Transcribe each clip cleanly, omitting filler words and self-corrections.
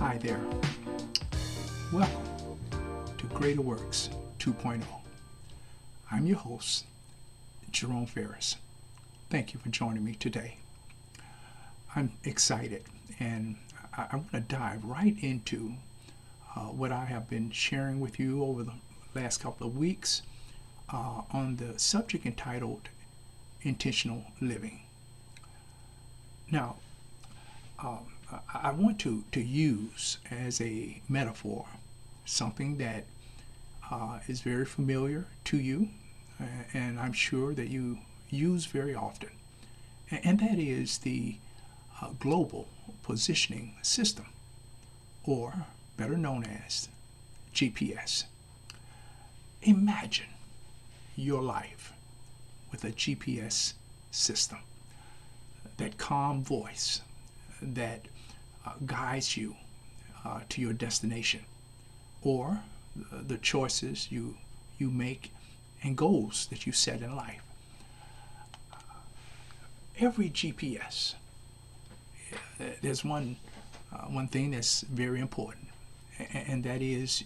Hi there. Welcome to Greater Works 2.0. I'm your host, Jerome Ferris. Thank you for joining me today. I'm excited, and I want to dive right into what I have been sharing with you over the last couple of weeks on the subject entitled Intentional Living. Now, I want to use as a metaphor something that is very familiar to you, and I'm sure that you use very often, and that is the global positioning system, or better known as GPS. Imagine your life with a GPS system, that calm voice that guides you to your destination, or the choices you make and goals that you set in life. Every GPS, there's one thing that's very important, and that is,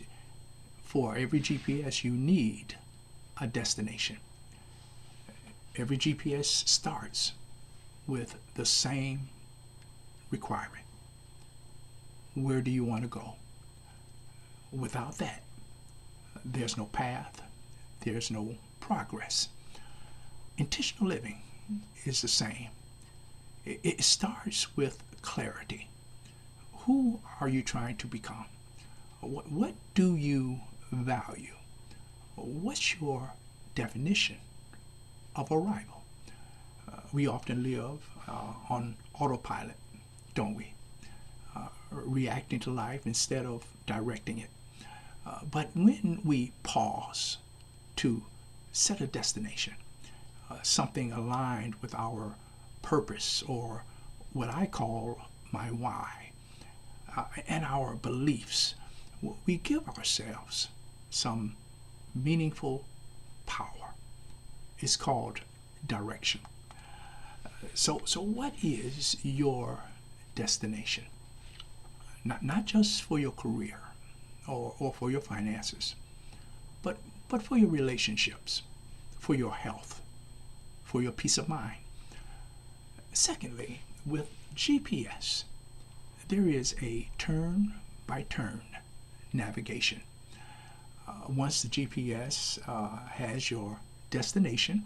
for every GPS you need a destination. Every GPS starts with the same requirement. Where do you want to go? Without that, there's no path, there's no progress. Intentional living is the same. It starts with clarity. Who are you trying to become? What do you value? What's your definition of arrival? We often live on autopilot, don't we? Reacting to life instead of directing it. But when we pause to set a destination, something aligned with our purpose, or what I call my why, and our beliefs, we give ourselves some meaningful power. It's called direction. So what is your destination? Not just for your career or for your finances, but for your relationships, for your health, for your peace of mind. Secondly, with GPS, there is a turn-by-turn navigation. Once the GPS has your destination,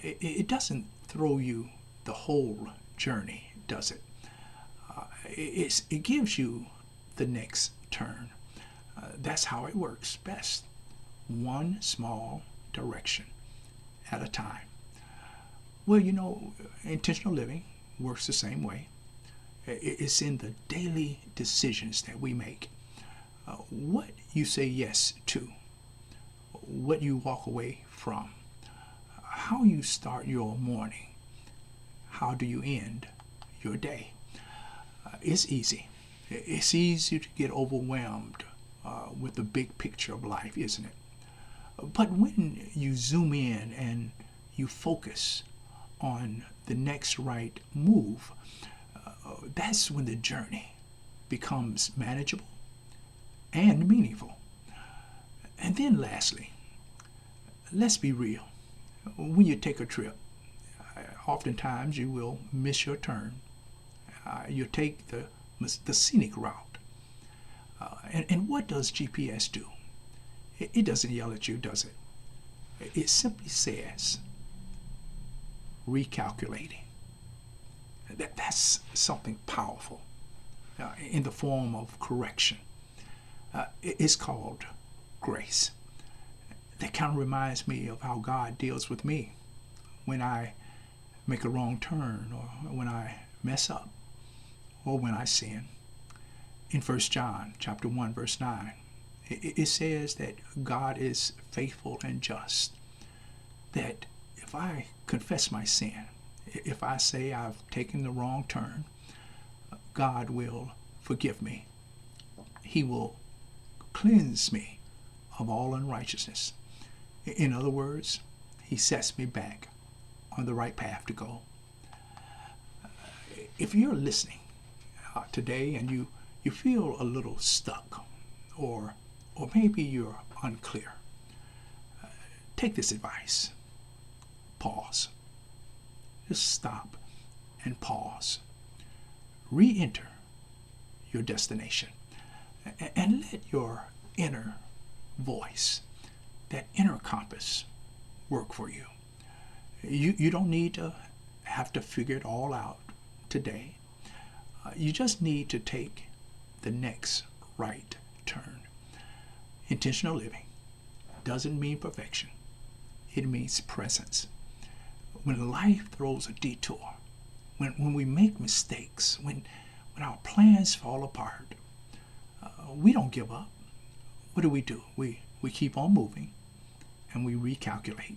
it doesn't throw you the whole journey, does it? It gives you the next turn. That's how it works best. One small direction at a time. Well, intentional living works the same way. It's in the daily decisions that we make. What you say yes to, what you walk away from, how you start your morning, how do you end your day. It's easy. It's easy to get overwhelmed with the big picture of life, isn't it? But when you zoom in and you focus on the next right move, that's when the journey becomes manageable and meaningful. And then lastly, let's be real. When you take a trip, oftentimes you will miss your turn. You take the scenic route. And what does GPS do? It doesn't yell at you, does it? It simply says, recalculating. That's something powerful in the form of correction. It's called grace. That kind of reminds me of how God deals with me when I make a wrong turn, or when I mess up, or when I sin. In 1 John chapter 1, verse 9, it says that God is faithful and just, that if I confess my sin, if I say I've taken the wrong turn, God will forgive me. He will cleanse me of all unrighteousness. In other words, He sets me back on the right path to go. If you're listening today and you you feel a little stuck, or maybe you're unclear, take this advice. Pause. Just stop and pause. Re-enter your destination and let your inner voice, that inner compass, work for you. You don't need to have to figure it all out today. You just need to take the next right turn. Intentional living doesn't mean perfection. It means presence. When life throws a detour, when we make mistakes, when our plans fall apart, we don't give up. What do? We keep on moving and we recalculate.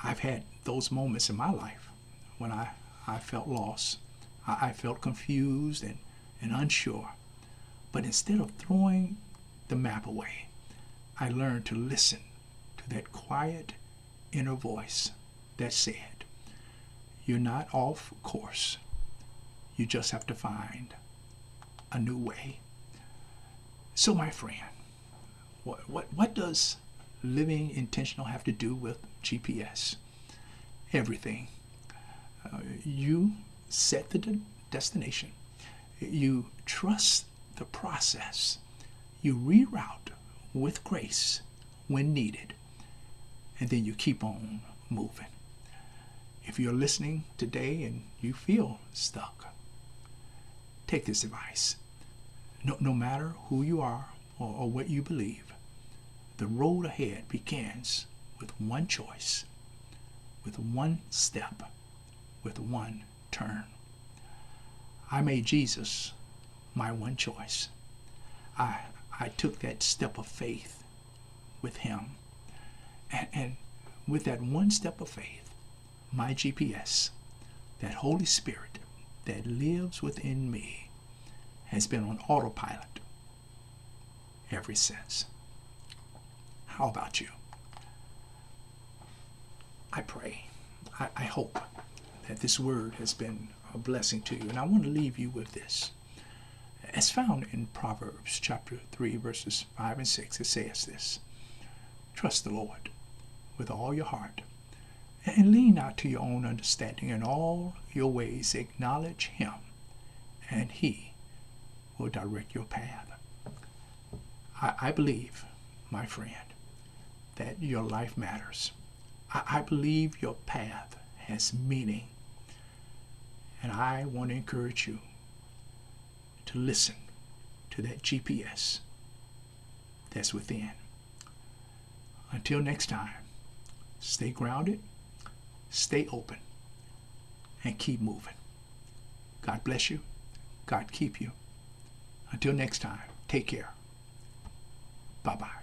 I've had those moments in my life when I felt lost. I felt confused and unsure. But instead of throwing the map away, I learned to listen to that quiet inner voice that said, you're not off course. You just have to find a new way. So my friend, what does living intentional have to do with GPS? Everything. You set the destination. You trust the process. You reroute with grace when needed. And then you keep on moving. If you're listening today and you feel stuck, take this advice. No matter who you are or what you believe, the road ahead begins with one choice, with one step, with one turn. I made Jesus my one choice. I took that step of faith with him. And with that one step of faith, my GPS, that Holy Spirit that lives within me, has been on autopilot ever since. How about you? I pray, I hope that this word has been a blessing to you. And I want to leave you with this. As found in Proverbs chapter 3, verses 5 and 6, it says this: trust the Lord with all your heart, and lean not to your own understanding. In all your ways acknowledge him, and he will direct your path. I believe, my friend, that your life matters. I believe your path has meaning. And I want to encourage you to listen to that GPS that's within. Until next time, stay grounded, stay open, and keep moving. God bless you. God keep you. Until next time, take care. Bye-bye.